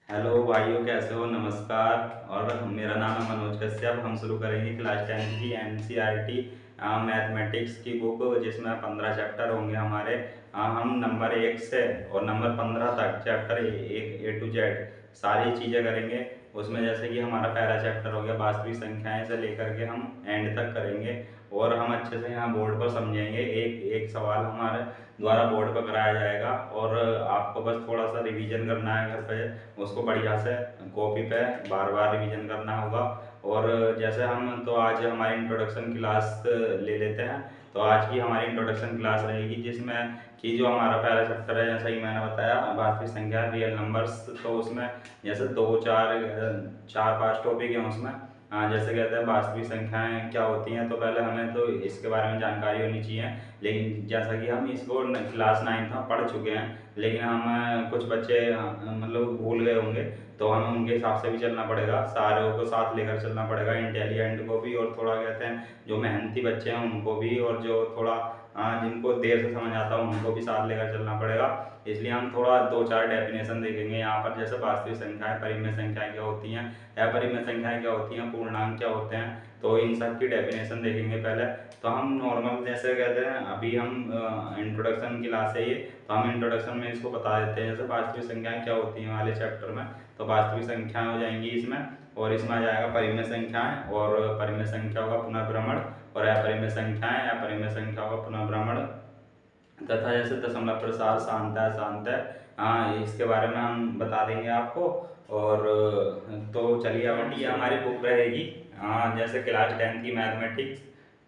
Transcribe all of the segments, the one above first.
Hello भाइयों, कैसे हो? नमस्कार। और मेरा नाम है मनोज कश्यप। हम शुरू करेंगे क्लास 10 की एनसीईआरटी मैथमेटिक्स की बुक, जिसमें 15 चैप्टर होंगे हमारे। हम नंबर 1 से और नंबर 15 तक चैप्टर ए टू जेड सारी चीज़ें करेंगे। उसमें जैसे कि हमारा पहला चैप्टर हो गया वास्तविक संख्याएं, से लेकर के हम एंड तक करेंगे। और हम अच्छे से यहाँ बोर्ड पर समझेंगे। एक एक सवाल हमारे द्वारा बोर्ड पर कराया जाएगा और आपको बस थोड़ा सा रिवीजन करना है घर पे। उसको बढ़िया से कॉपी पे बार बार रिवीजन करना होगा। और जैसे हम तो आज हमारी इंट्रोडक्शन क्लास ले लेते हैं। तो आज की हमारी इंट्रोडक्शन क्लास रहेगी, जिसमें कि जो हमारा पहला चैप्टर है, जैसा कि मैंने बताया, वास्तविक संख्या रियल नंबर्स। तो उसमें जैसे दो चार चार पांच टॉपिक हैं उसमें। जैसे कहते हैं वास्तविक संख्याएं क्या होती हैं, तो पहले हमें तो इसके बारे में जानकारी होनी चाहिए। लेकिन जैसा कि हम इसको क्लास 9 में पढ़ चुके हैं, लेकिन हम कुछ बच्चे मतलब भूल गए होंगे। तो हमें उनके हिसाब से भी चलना पड़ेगा, सारों को साथ लेकर चलना पड़ेगा, इंटेलिजेंट को भी और थोड़ा कहते हैं जो मेहनती बच्चे हैं उनको भी, और जो थोड़ा जिनको देर से समझ आता है उनको भी साथ लेकर चलना पड़ेगा। इसलिए हम थोड़ा दो चार डेफिनेशन देखेंगे यहाँ पर। जैसे वास्तविक संख्याएं, परिमेय संख्याएं क्या होती हैं, अपरिमेय संख्याएं क्या होती हैं, पूर्णांक क्या होते हैं, तो इन सब की डेफिनेशन देखेंगे पहले। तो हम नॉर्मल जैसे कहते हैं, अभी हम इंट्रोडक्शन क्लास है ये, तो हम इंट्रोडक्शन में इसको बता देते हैं। जैसे वास्तविक संख्याएं क्या होती हैं वाले चैप्टर में, तो वास्तविक संख्याएं हो जाएंगी इसमें। और इसमें आ जाएगा परिमेय संख्याएं, और परिमेय संख्याओं का पुनर्भ्रमण, और अपरिमेय संख्याएं, अपरिमेय संख्याओं का पुनर्भ्रमण, तथा जैसे दशमलव प्रसार, शांत है। हाँ, इसके बारे में हम बता देंगे आपको। और तो चलिए, अब ये हमारी बुक रहेगी जैसे क्लास 10 की मैथमेटिक्स।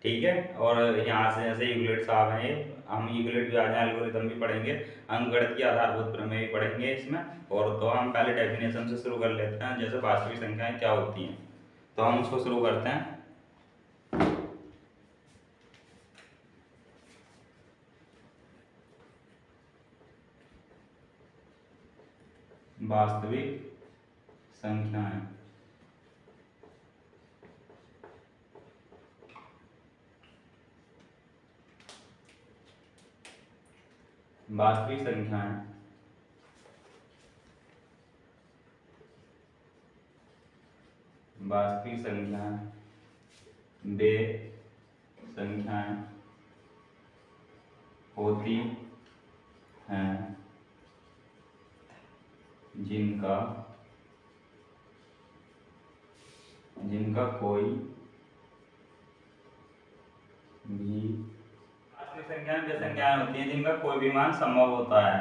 ठीक है। और यहाँ से जैसे यूक्लिड साहब हैं, हम यूक्लिड भी आ जाए, एल्गोरिथम भी पढ़ेंगे, अंकगणित की आधारभूत प्रमेय भी पढ़ेंगे इसमें। और तो हम पहले डेफिनेशन से शुरू कर लेते हैं, जैसे वास्तविक संख्याएं क्या होती हैं। तो हम उसको शुरू करते हैं। वास्तविक संख्याएं। वास्तविक संख्याएं वास्तविक संख्याएं वे संख्याएं होती हैं जिनका जिनका कोई भी वास्तविक संख्याएं वे संख्याएं होती हैं जिनका कोई भी मान संभव होता है,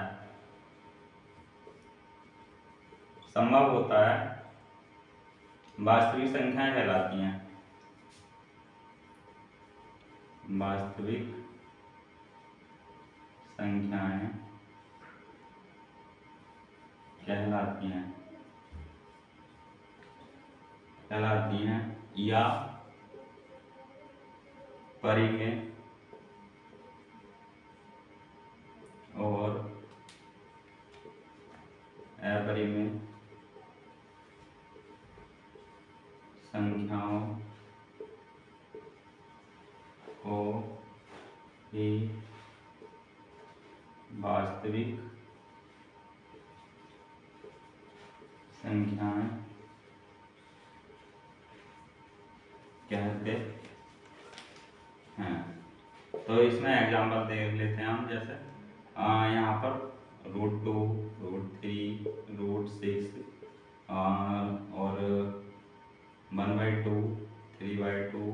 वास्तविक संख्याएं कहलाती हैं। वास्तविक संख्याएं कहलाती हैं या परिमेय और अपरिमेय संख्याओं को ही वास्तविक संख्याएं कहते हैं। तो इसमें एग्जाम्पल देख लेते हैं हम। जैसे यहाँ पर √2, √3, √6 और 1/2, 3/2,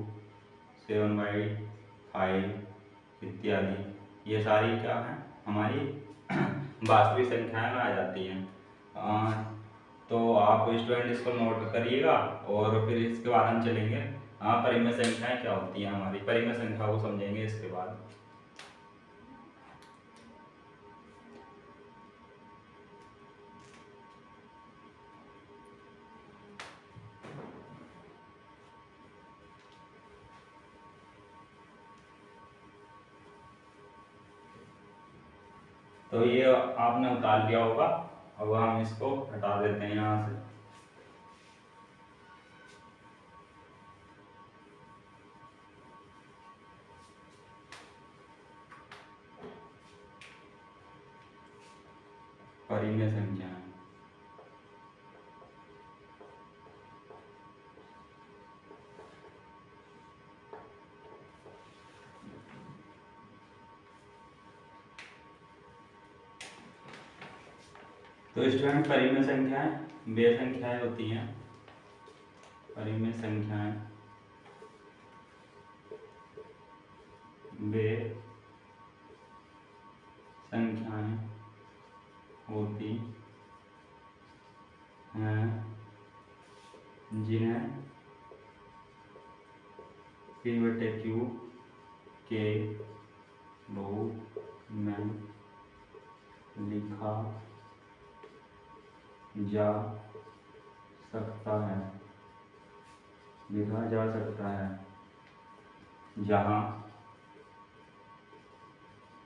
7/5 इत्यादि, ये सारी क्या है हमारी वास्तविक संख्याएं में आ जाती हैं। तो आप स्टूडेंट इसको नोट करिएगा, और फिर इसके बाद हम चलेंगे परिमेय संख्याएं क्या होती हैं। हमारी परिमेय संख्या को समझेंगे इसके बाद। तो ये आपने उतार लिया होगा। अब हम इसको हटा देते हैं यहाँ से। परिमेय संख्याएं तो स्टूडेंट परिमेय संख्याएं बे संख्याएं होती हैं। परिमेय संख्याएं बे संख्याएं होती हैं जिन्हें p/q के रूप में लिखा जा सकता है, जहाँ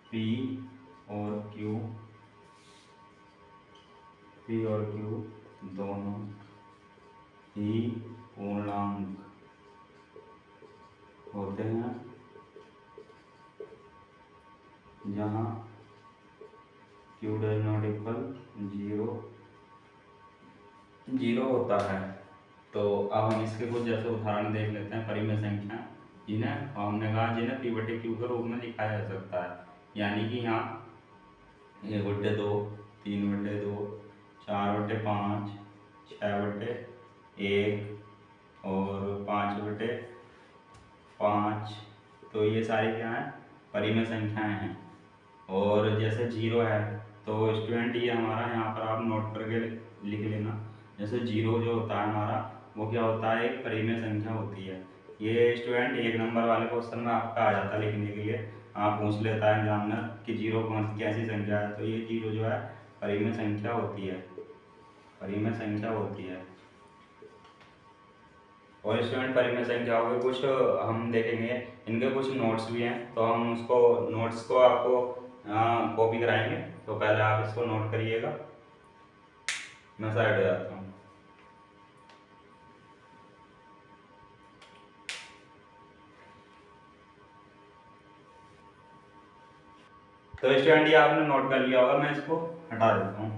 p और q दोनों ही पूर्णांक होते हैं, जहाँ q डज नॉट इक्वल 0 होता है। तो अब हम इसके कुछ जैसे उदाहरण देख लेते हैं। परिमेय संख्या जिन्हें हमने कहा जिन्हें p/q के रूप में लिखा जा सकता है, यानी कि यहाँ 1/2, 3/2, 4/5, 6/1 और 5/5। तो ये सारी क्या हैं, परिमेय संख्याएं हैं। और जैसे 0 है तो स्टूडेंट ये हमारा यहाँ पर आप नोट करके लिख लेना। जैसे 0 जो होता है हमारा वो क्या होता है, एक परिमेय संख्या होती है। ये स्टूडेंट 1 नंबर वाले क्वेश्चन में आपका आ जाता है लिखने के लिए, आप पूछ लेता है एग्जामिनर कि 0 कैसी संख्या है। तो ये 0 जो है परिमेय संख्या होती है, परिमेय संख्या होती है। और स्टूडेंट परिमेय संख्याओं के कुछ हम देखेंगे, इनके कुछ नोट्स भी हैं, तो हम उसको नोट्स को आपको कॉपी कराएंगे। तो पहले आप इसको नोट करिएगा, मैं साइड हो जाता हूँ। तो स्टूडेंट ये आपने नोट कर लिया होगा, मैं इसको हटा देता हूँ।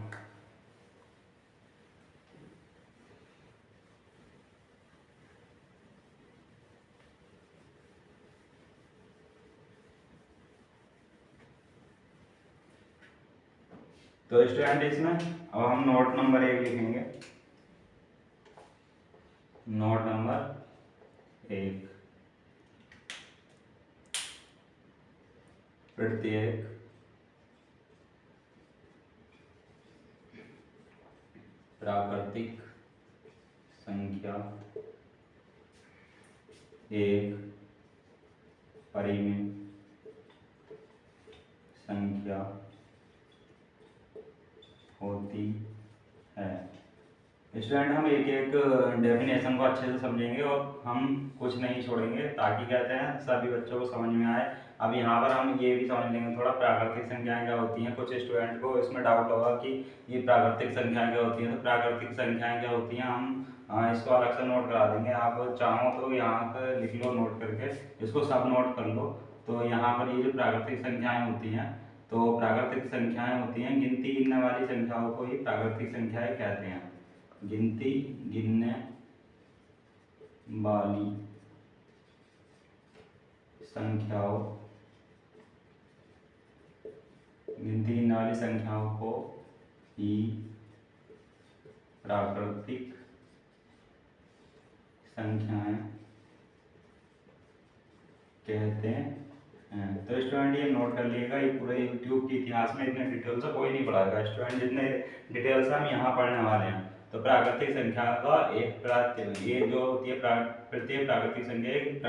तो स्टूडेंट इसमें अब हम नोट नंबर 1 लिखेंगे। नोट नंबर 1, प्रत्येक प्राकृतिक संख्या एक परिमेय संख्या होती है। स्टूडेंट हम एक एक डेफिनेशन को अच्छे से समझेंगे और हम कुछ नहीं छोड़ेंगे, ताकि कहते हैं सभी बच्चों को समझ में आए। अब यहाँ पर हम ये भी समझ लेंगे थोड़ा प्राकृतिक संख्याएं क्या होती हैं। कुछ स्टूडेंट को इसमें डाउट होगा कि ये प्राकृतिक संख्याएं क्या होती हैं। तो प्राकृतिक संख्याएं क्या होती हैं हम इसको अलग से नोट करा देंगे। आप चाहो तो यहाँ पर लिख लो नोट करके, इसको सब नोट कर लो। तो यहाँ पर ये जो प्राकृतिक संख्याएं होती हैं, तो प्राकृतिक संख्याएं होती हैं गिनती गिनने वाली संख्याओं को ही प्राकृतिक संख्याएं कहते हैं। गिनती गिनने वाली संख्याओं को ही प्राकृतिक संख्याएं कहते हैं। तो स्टूडेंट ये नोट कर लिएगा, ये पूरे यूट्यूब के इतिहास में इतने डिटेल से कोई नहीं पढ़ाएगा स्टूडेंट, जितने डिटेल से हम यहाँ पढ़ने वाले हैं। तो प्राकृतिक संख्या का ये जो होती है प्रत्येक प्राकृतिक संख्या एक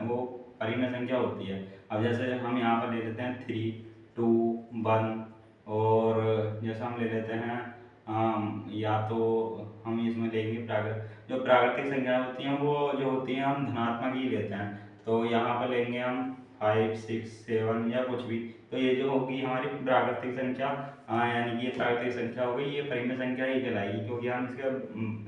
वो परिमेय संख्या होती है। अब जैसे हम यहाँ पर ले लेते हैं 3, 2, 1, और जैसे हम ले लेते हैं या तो हम इसमें लेंगे जो प्राकृतिक संख्या होती हैं वो जो होती हैं हम धनात्मक ही लेते हैं। तो यहाँ पर लेंगे हम 5, 6, 7 या कुछ भी। तो ये जो होगी हमारी प्राकृतिक संख्या, यानी कि ये प्राकृतिक संख्या हो गई, ये परिमेय संख्या ही कहलाएगी, क्योंकि हम इसका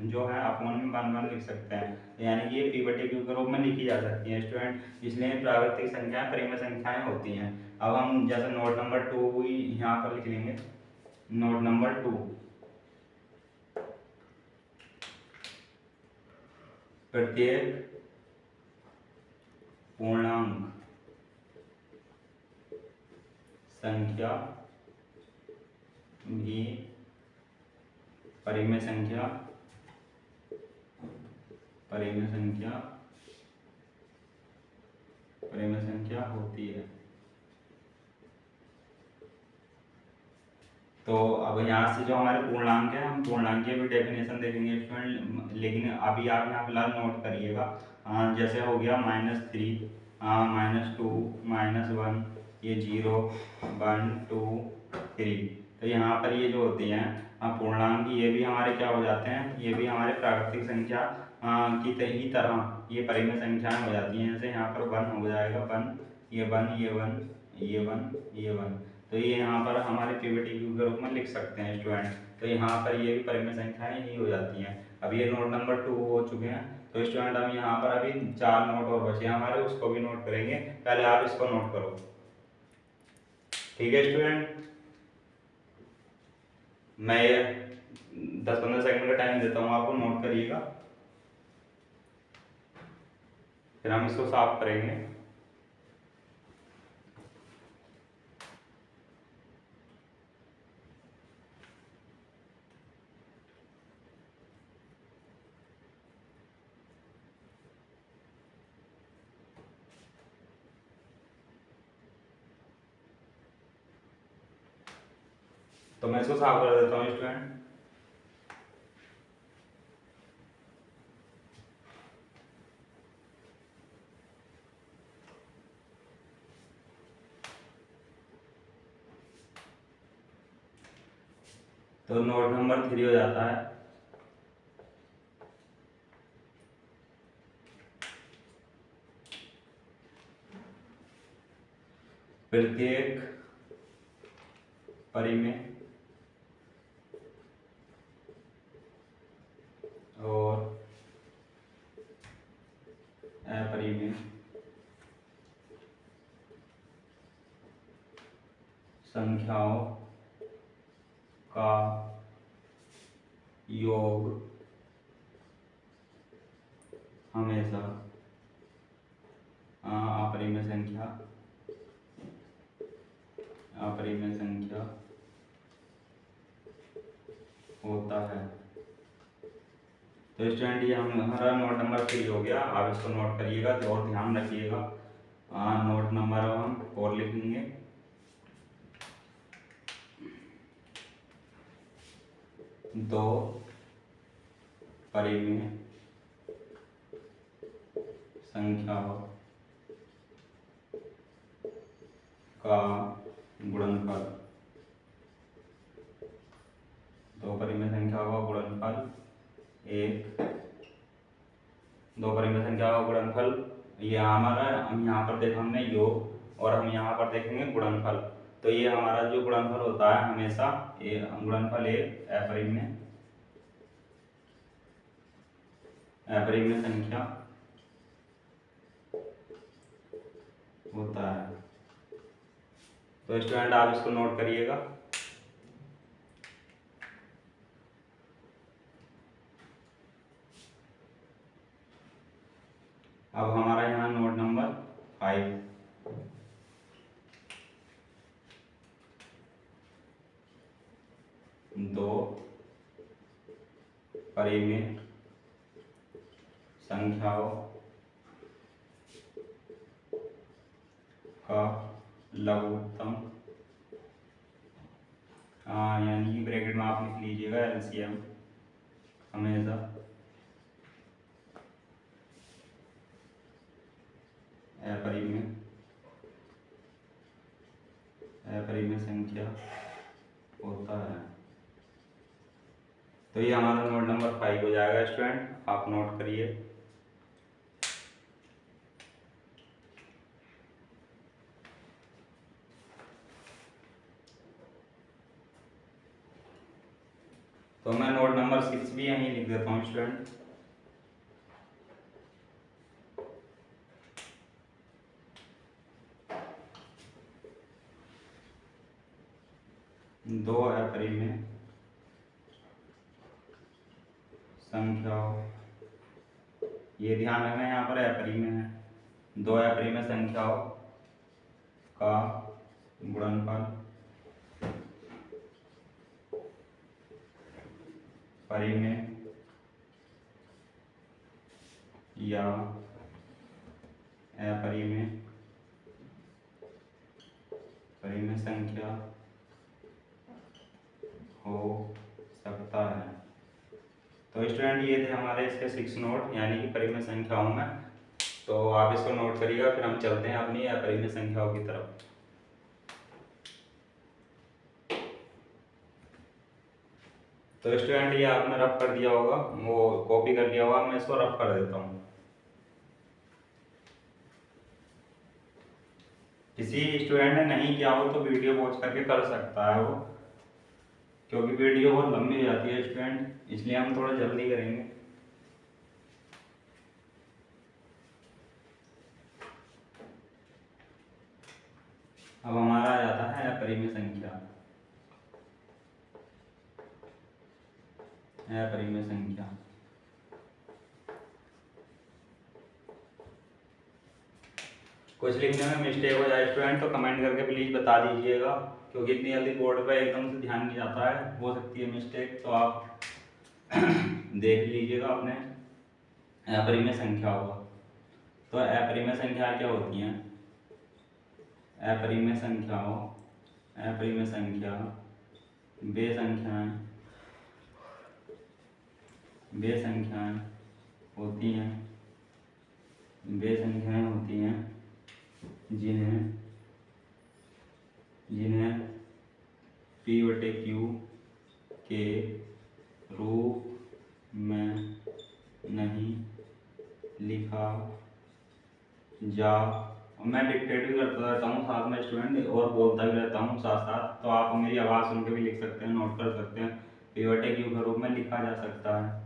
जो है अपॉन में 1 लिख सकते हैं, यानी कि ये p/q के रूप में लिखी जा सकती है स्टूडेंट। इसलिए प्राकृतिक संख्याएं परिमेय संख्याएं होती हैं। अब हम जैसे नोट नंबर 2 यहाँ पर लिख लेंगे। नोट नंबर 2, प्रत्येक पूर्णांक संख्या भी परिमेय संख्या होती है। तो अब यहाँ से जो हमारे पूर्णांक है, हम पूर्णांक की भी डेफिनेशन देखेंगे स्टूडेंट, लेकिन अभी आप यहाँ फिलहाल नोट करिएगा। जैसे हो गया -3, -2, -1, ये 0, 1, 2, 3। तो यहाँ पर ये जो होती हैं पूर्णांक, ये भी हमारे क्या हो जाते हैं, ये भी हमारे प्राकृतिक संख्या की ही तरह ये परिमेय संख्याएं हो जाती हैं। जैसे यहाँ पर 1 हो जाएगा, 1, ये 1, ये 1, ये 1, ये 1। तो ये यहाँ पर हमारे पीवीटी के रूप में लिख सकते हैं स्टूडेंट। तो यहाँ पर ये भी परिमेय संख्याएं ही हो जाती हैं। अब ये नोट नंबर 2 हो चुके हैं। तो स्टूडेंट हम यहाँ पर अभी 4 नोट और बचे हमारे, उसको भी नोट करेंगे। पहले आप इसको नोट करो, ठीक है स्टूडेंट। मैं 10-15 सेकंड का टाइम देता हूँ आपको, नोट करिएगा, फिर हम इसको साफ करेंगे। तो मैं इसको साफ कर देता हूँ स्टूडेंट। तो नोट नंबर 3 हो जाता है प्रत्येक परिमेय और अपरिमेय संख्याओं का योग हमेशा अपरिमेय संख्या होता है। तो स्टूडेंट ये हमारा नोट नंबर 3 हो गया। आप इसको नोट करिएगा और ध्यान रखिएगा। नोट नंबर हम 4 लिखेंगे। दो परिमेय संख्याओं का गुणनफल, दो परिमेय संख्याओं का गुणनफल दो परिमेय संख्या का गुणनफल ये हमारा, हम यहाँ पर देखा हमने योग और हम यहाँ पर देखेंगे गुणनफल। तो ये हमारा जो गुणनफल होता है हमेशा ये गुणनफल एक अपरिमेय संख्या होता है। तो स्टूडेंट आप इसको नोट करिएगा। अब हमारा यहाँ नोट नंबर 5, दो परिमेय संख्याओं का लघुत्तम, यानी कि ब्रैकेट में आप लिख लीजिएगा एलसीएम हमेशा अपरिमेय संख्या होता है। तो ये हमारा नोट नंबर 5 हो जाएगा स्टूडेंट, आप नोट करिए। तो मैं नोट नंबर 6 भी यहीं लिख देता हूँ स्टूडेंट। दो अपरिमेय संख्याओं, ये ध्यान रखना यहाँ पर अपरिमेय है, दो अपरिमेय संख्याओं का गुणनफल परिमेय या अपरिमेय संख्या हो सकता है। तो स्टूडेंट ये थे हमारे इसके 6 नोट, यानी कि परिमेय संख्याओं में। तो आप इसको नोट करिएगा, फिर हम चलते हैं अपनी अपरिमेय संख्याओं की तरफ। तो स्टूडेंट ये आपने रफ कर दिया होगा, वो कॉपी कर लिया होगा, मैं इसको रफ कर देता हूँ। किसी स्टूडेंट ने नहीं किया हो तो वीडियो वॉच करके कर सकता है वो, क्योंकि वीडियो बहुत लंबी हो जाती है स्टूडेंट, इसलिए हम थोड़ा जल्दी करेंगे। अब हमारा आ जाता है अपरिमेय संख्या। अपरिमेय संख्या कुछ लिखने में मिस्टेक हो जाए स्टूडेंट तो कमेंट करके प्लीज बता दीजिएगा, क्योंकि इतनी जल्दी बोर्ड पे एकदम से ध्यान नहीं जाता है, हो सकती है मिस्टेक, तो आप देख लीजिएगा अपने अपरिमेय संख्या होगा। तो अपरिमेय संख्या क्या होती हैं? अपरिमेय संख्याओं अपरिमेय संख्या वे संख्याएं होती हैं जिन्हें P/Q के रूप में नहीं लिखा जा। मैं डिक्टेट भी करता रहता हूँ साथ में स्टूडेंट, और बोलता भी रहता हूँ साथ साथ, तो आप मेरी आवाज़ सुन के भी लिख सकते हैं, नोट कर सकते हैं। P/Q के रूप में लिखा जा सकता है,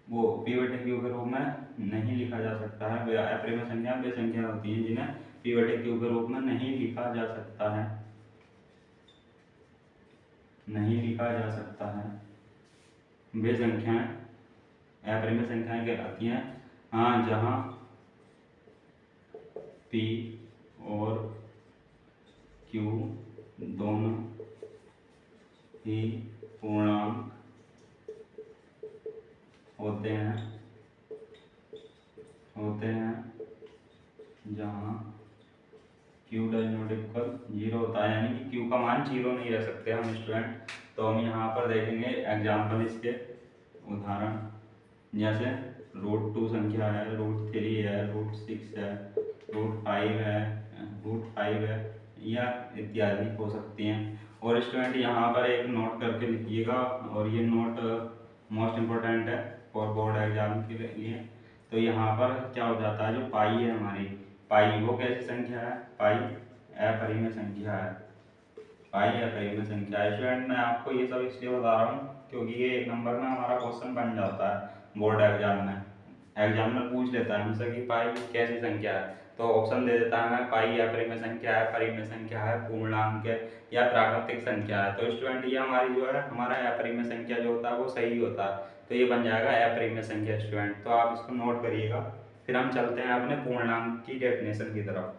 वो P/Q के रूप में नहीं लिखा जा सकता है। अपरिमेय संख्या वे संख्या होती हैं जिन्हें P/Q के रूप में नहीं लिखा जा सकता है, वे संख्याएं अपरिमेय संख्याएं कहलाती हैं। हाँ, जहाँ P और Q दोनों ही पूर्णांक होते हैं, जहाँ Q डज नॉट इक्वल 0 होता है, यानी कि Q का मान 0 नहीं रह सकते हम स्टूडेंट। तो हम यहाँ पर देखेंगे एग्जाम्पल, इसके उदाहरण, जैसे √2 संख्या है, √3 है, √6 है, √5 है, या इत्यादि हो सकती हैं। और स्टूडेंट यहाँ पर एक नोट करके लिखिएगा, और ये नोट मोस्ट इम्पोर्टेंट है फॉर बोर्ड एग्जाम के लिए। तो यहाँ पर क्या हो जाता है, जो पाई है हमारी, पाई वो कैसी संख्या है? पाई अपरिमेय संख्या है। स्टूडेंट मैं आपको ये सब इसलिए बता रहा हूँ क्योंकि ये 1 नंबर में हमारा क्वेश्चन बन जाता है बोर्ड एग्जाम में। एग्जामिनर पूछ लेता है हमसे कि पाई कैसी संख्या है, तो ऑप्शन दे देता है हमें, पाई अपरिमेय संख्या है, परिमेय संख्या है, पूर्णांक है, या प्राकृतिक संख्या है। तो स्टूडेंट ये हमारी जो है, हमारा अपरिमेय संख्या जो होता है वो सही होता है, तो ये बन जाएगा अपरिमेय संख्या स्टूडेंट। तो आप इसको नोट करिएगा, फिर हम चलते हैं अपने पूर्णांक की डेफिनेशन की तरफ।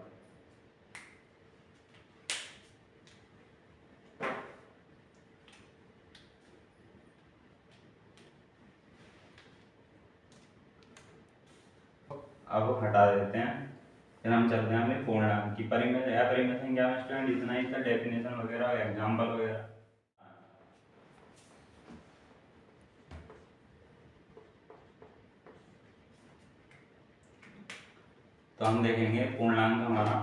अब हटा देते हैं, फिर हम चलते हैं अपने पूर्णांक की परिमेय अपरिमेय संख्या में स्टूडेंट इतना ही था, डेफिनेशन वगैरह, एग्जाम्पल वगैरह। तो हम देखेंगे पूर्णांक हमारा,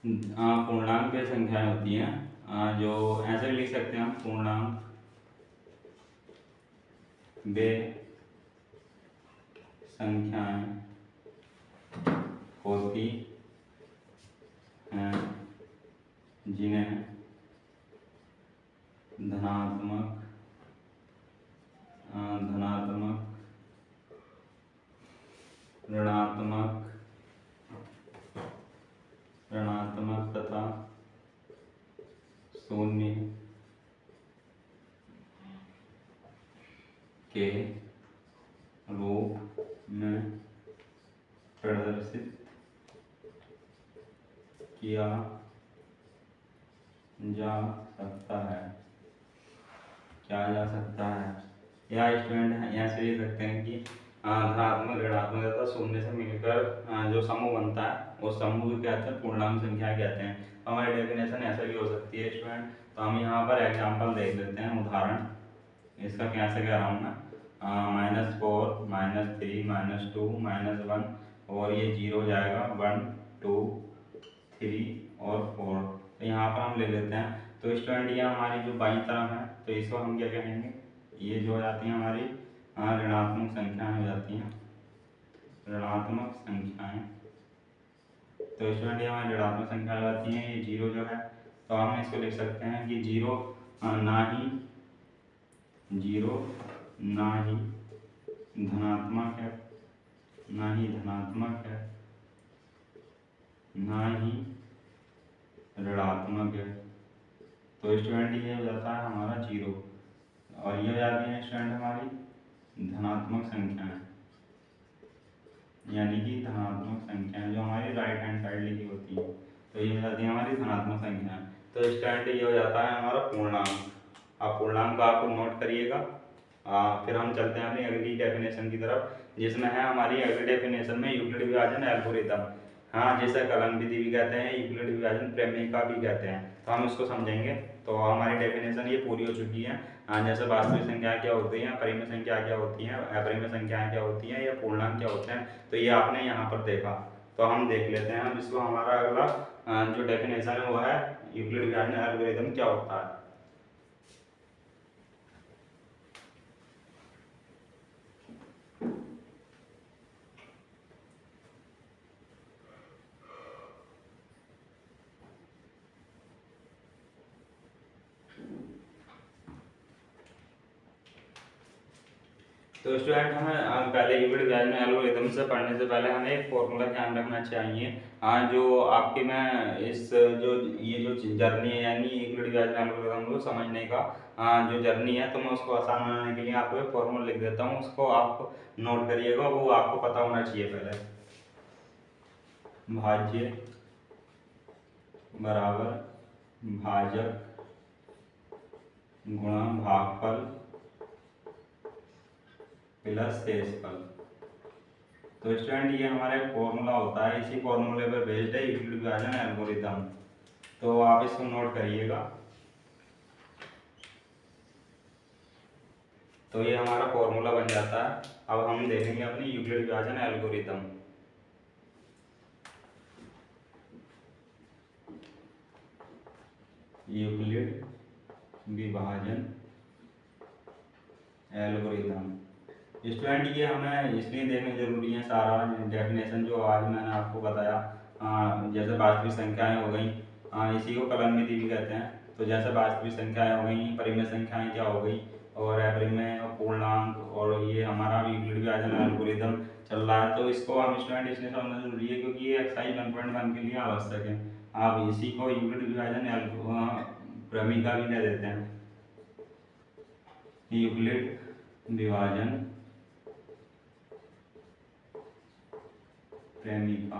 पूर्णांक वे संख्याएं होती हैं जो ऐसे लिख सकते हैं हम, पूर्णांक वे संख्याएं होती हैं जिन्हें धनात्मक, ऋणात्मक तथा शून्य के रूप में प्रदर्शित किया जा सकता है। क्या जा सकता है, या स्टूडेंट यहाँ से लिख सकते हैं कि धनात्मक ऋणात्मक तथा शून्य से मिलकर जो समूह बनता है उस समूह को कहते हैं पूर्णांक संख्या कहते हैं। तो हमारी डेफिनेशन ऐसा भी हो सकती है स्टूडेंट। तो हम यहाँ पर एग्जाम्पल देख लेते हैं, उदाहरण इसका कैसे कह रहा हूँ मैं, -4 -3 -2 -1 और ये 0 जाएगा 1 2 3 और 4। तो यहाँ पर हम ले लेते हैं। तो स्टूडेंट ये हमारी जो बाईं तरफ है तो इसको हम क्या कहेंगे, ये जो हो जाती है हमारी ऋणात्मक संख्याएं हो जाती हैं, ऋणात्मक संख्याएं। तो स्टूडेंट ये हमारी ऋणात्मक संख्या हो जाती हैं। ये 0 जो है तो हम इसको लिख सकते हैं कि 0 ना ही धनात्मक है, ना ही धनात्मक है, ना ही ऋणात्मक है। तो स्टूडेंट ये हो जाता है हमारा 0 और ये हो जाती है स्टूडेंट हमारी धनात्मक संख्याएं, यानी कि धनात्मक संख्याएं जो हमारी राइट हैंड साइड लिखी होती है। तो ये हो जाती है हमारी धनात्मक संख्याएं। तो स्टूडेंट ये हो जाता है हमारा पूर्णांक। आप पूर्णांक को आप नोट करिएगा। फिर हम चलते हैं अपनी अगली डेफिनेशन की तरफ, जिसमें है हमारी अगली डेफिनेशन में यूक्लिड विभाजन एल्गोरिथम। हाँ, जैसे कलन विधि भी कहते हैं, यूक्लिड विभाजन प्रमेय भी कहते हैं। तो हम इसको समझेंगे। तो हमारी डेफिनेशन ये पूरी हो चुकी है। जैसे वास्तविक संख्या क्या होती है, परिमेय संख्या क्या होती है, अपरिमेय संख्याएं क्या होती हैं, या पूर्णांक क्या होते हैं, तो ये आपने यहाँ पर देखा। तो हम देख लेते हैं हम इसको। हमारा अगला जो डेफिनेशन है वो है यूक्लिड विभाजन एल्गोरिथम क्या होता है। तो स्टूडेंट हमें पहले यूक्लिड विभाजन एल्गोरिथम से पढ़ने से पहले हमें एक फॉर्मूला ध्यान रखना चाहिए। जो आपके मैं इस जो ये जो जर्नी है, यानी यूक्लिड विभाजन एल्गोरिथम को समझने का जो जर्नी है, तो मैं उसको आसान बनाने के लिए आपको एक फॉर्मूला लिख देता हूँ, उसको आप नोट करिएगा। वो आपको पता होना चाहिए। पहले भाज्य बराबर भाजक गुणा भागफल प्लस शेषफल। तो स्टूडेंट ये हमारा एक फॉर्मूला होता है, इसी फॉर्मूले पर बेस्ड है यूक्लिड विभाजन एल्गोरिथम। तो आप इसको नोट करिएगा। तो ये हमारा फॉर्मूला बन जाता है। अब हम देखेंगे अपनी यूक्लिड विभाजन एल्गोरिथम। यूक्लिड विभाजन एल्गोरिथम स्टूडेंट ये हमें इसलिए देखना जरूरी है, सारा डेफिनेशन जो आज मैंने आपको बताया। जैसे वास्तविक संख्याएं हो गई, इसी को कलन विधि भी कहते हैं। तो जैसे वास्तविक संख्याएं हो गई, परिमेय संख्याएं क्या हो गई, और अपरिमेय और पूर्णांक, और ये हमारा यूक्लिड विभाजन एल्गोरिथम चल रहा है। तो इसको हम स्टूडेंट इसलिए समझना जरूरी है क्योंकि ये एक्सरसाइज 1.1 के लिए आवश्यक है। आप इसी को यूक्लिड विभाजन प्रमेय भी कह देते हैं, यूक्लिड विभाजन प्रेमिका।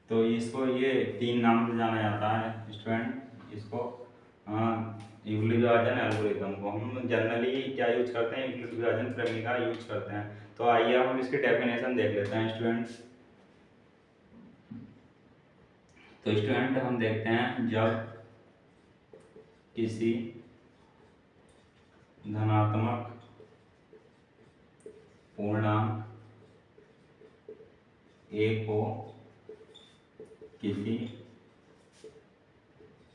तो इसको ये 3 नाम से जाना जाता है स्टूडेंट। इसको यूक्लिड विभाजन एल्गोरिथम को हम जनरली क्या यूज करते हैं, यूक्लिड विभाजन प्रेमिका यूज करते हैं। तो आइए हम इसकी डेफिनेशन देख लेते हैं स्टूडेंट। तो स्टूडेंट हम देखते हैं, जब किसी धनात्मक पूर्णांक a को किसी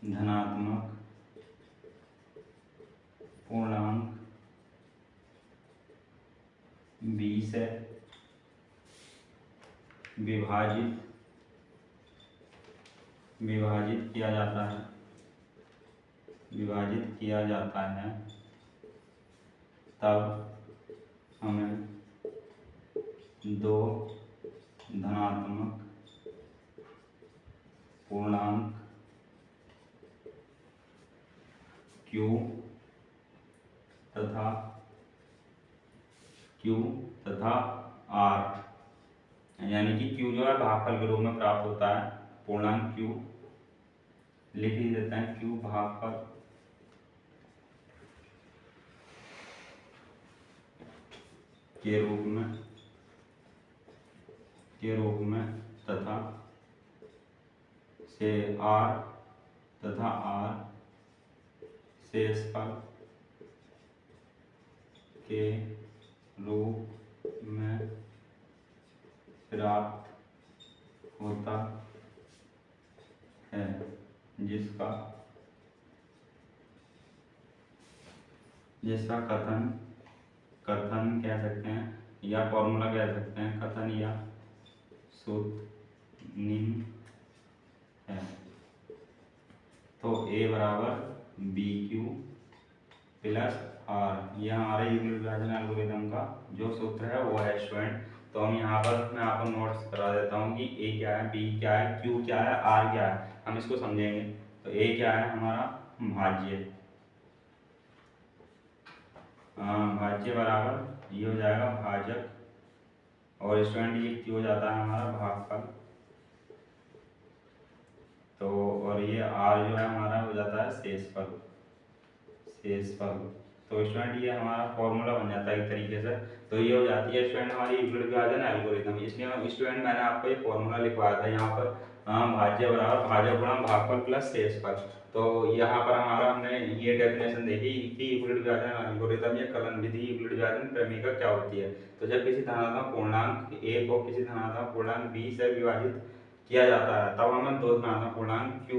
धनात्मक पूर्णांक b से विभाजित किया जाता है, तब हमें 2 धनात्मक पूर्णांक Q तथा R, यानी कि Q जो है भागफल के रूप में प्राप्त होता है। पूर्णांक Q लिख ही देते हैं, Q भागफल के रूप में तथा से आर शेषफल के रूप में प्राप्त होता है, जिसका कथन कह सकते हैं या फॉर्मूला कह सकते हैं, कथन या सूत्र निम्न है। तो A बराबर BQ प्लस R, यह हमारे यूक्लिड विभाजन एल्गोरिथम का जो सूत्र है वो है स्टूडेंट। तो हम यहाँ पर मैं आपको नोट्स करा देता हूँ कि A क्या है, B क्या है, Q क्या है, R क्या है, हम इसको समझेंगे। तो A क्या है हमारा भाज्य बराबर ये हो जाएगा भाजक, और स्टूडेंट ये Q हो जाता है हमारा भागफल। तो और ये R जो है हमारा हो जाता है शेषफल। तो स्टूडेंट ये हमारा फॉर्मूला बन जाता है एक तरीके से। तो ये हो जाती है स्टूडेंट हमारी यूक्लिड विभाजन एल्गोरिथम। इसलिए स्टूडेंट मैंने आपको ये फॉर्मूला लिखवाया था यहाँ पर, भाज्य बराबर भाजक गुणा भागफल प्लस शेषफल। तो यहाँ पर हमारा हमने ये डेफिनेशन देखी कि यूक्लिड विभाजन एल्गोरिथम या कलन विधि यूक्लिड विभाजन क्रमिका क्या होती है। तो जब किसी धनात्मक पूर्णांक A को किसी धनात्मक पूर्णांक B से विभाजित किया जाता है तब हमें दो धनात्मक पूर्णांक Q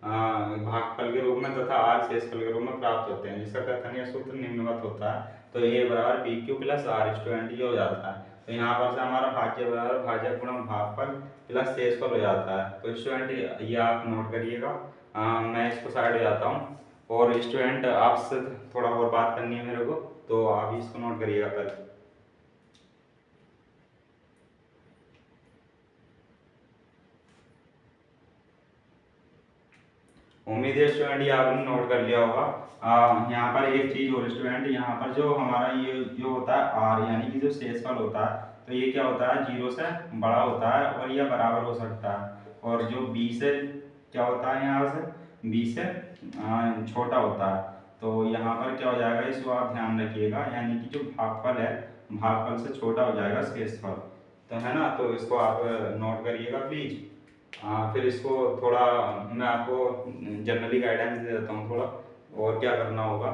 भागफल के रूप में तथा R शेषफल के रूप में प्राप्त होते हैं, जिसका कथन या सूत्र निम्नवत होता है। तो A बराबर BQ प्लस R स्टूडेंट ये हो जाता है। तो यहाँ पर से हमारा भाज्य बराबर भाजक गुणा भागफल प्लस शेषफल हो जाता है। तो स्टूडेंट ये आप नोट करिएगा। मैं इसको साइड हो जाता हूँ, और स्टूडेंट आपसे थोड़ा और बात करनी है मेरे को, तो आप इसको नोट करिएगा पहले। उम्मीद है स्टूडेंट ये आपने नोट कर लिया होगा। यहाँ पर एक चीज और स्टूडेंट, यहाँ पर जो हमारा ये जो होता है R यानी कि जो शेषफल होता है, तो ये क्या होता है 0 से बड़ा होता है और यह बराबर हो सकता है, और जो B से क्या होता है यहाँ से B से छोटा होता है। तो यहाँ पर क्या हो जाएगा इसको आप ध्यान रखिएगा, यानी कि जो भागफल है भागफल से छोटा हो जाएगा शेषफल, तो है ना। तो इसको आप नोट करिएगा प्लीज। फिर इसको थोड़ा मैं आपको जनरली गाइडेंस दे देता हूँ थोड़ा, और क्या करना होगा।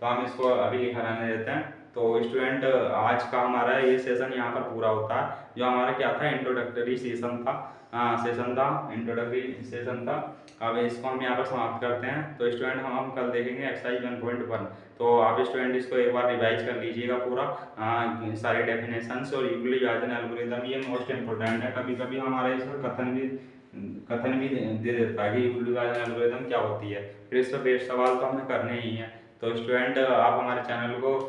तो हम इसको अभी लिखा रहने देते हैं। तो स्टूडेंट आज का हमारा ये सेशन यहाँ पर पूरा होता है। जो हमारा क्या था इंट्रोडक्टरी सेशन था, इंट्रोडक्टरी सेशन था। अब इसको हम यहाँ पर समाप्त करते हैं। तो स्टूडेंट हम कल देखेंगे एक्सरसाइज 1.1। तो आप स्टूडेंट इसको एक बार रिवाइज कर लीजिएगा पूरा, सारे डेफिनेशंस और यूक्लिड विभाजन एल्गोरिथम ये मोस्ट इंपोर्टेंट है। कभी कभी हमारे इसमें कथन भी दे देता है कि यूक्लिड विभाजन एल्गोरिथम क्या होती है, फिर इस पर बेस्ड सवाल तो हमें करने ही है। तो स्टूडेंट आप हमारे चैनल को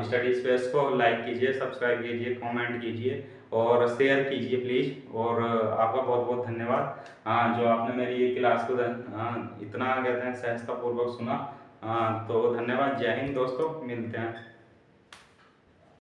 स्टडी स्पेस को लाइक कीजिए, सब्सक्राइब कीजिए, कमेंट कीजिए और शेयर कीजिए प्लीज़। और आपका बहुत बहुत धन्यवाद जो आपने मेरी ये क्लास को इतना कहते हैं सहजतापूर्वक सुना। तो धन्यवाद। जय हिंद दोस्तों, मिलते हैं।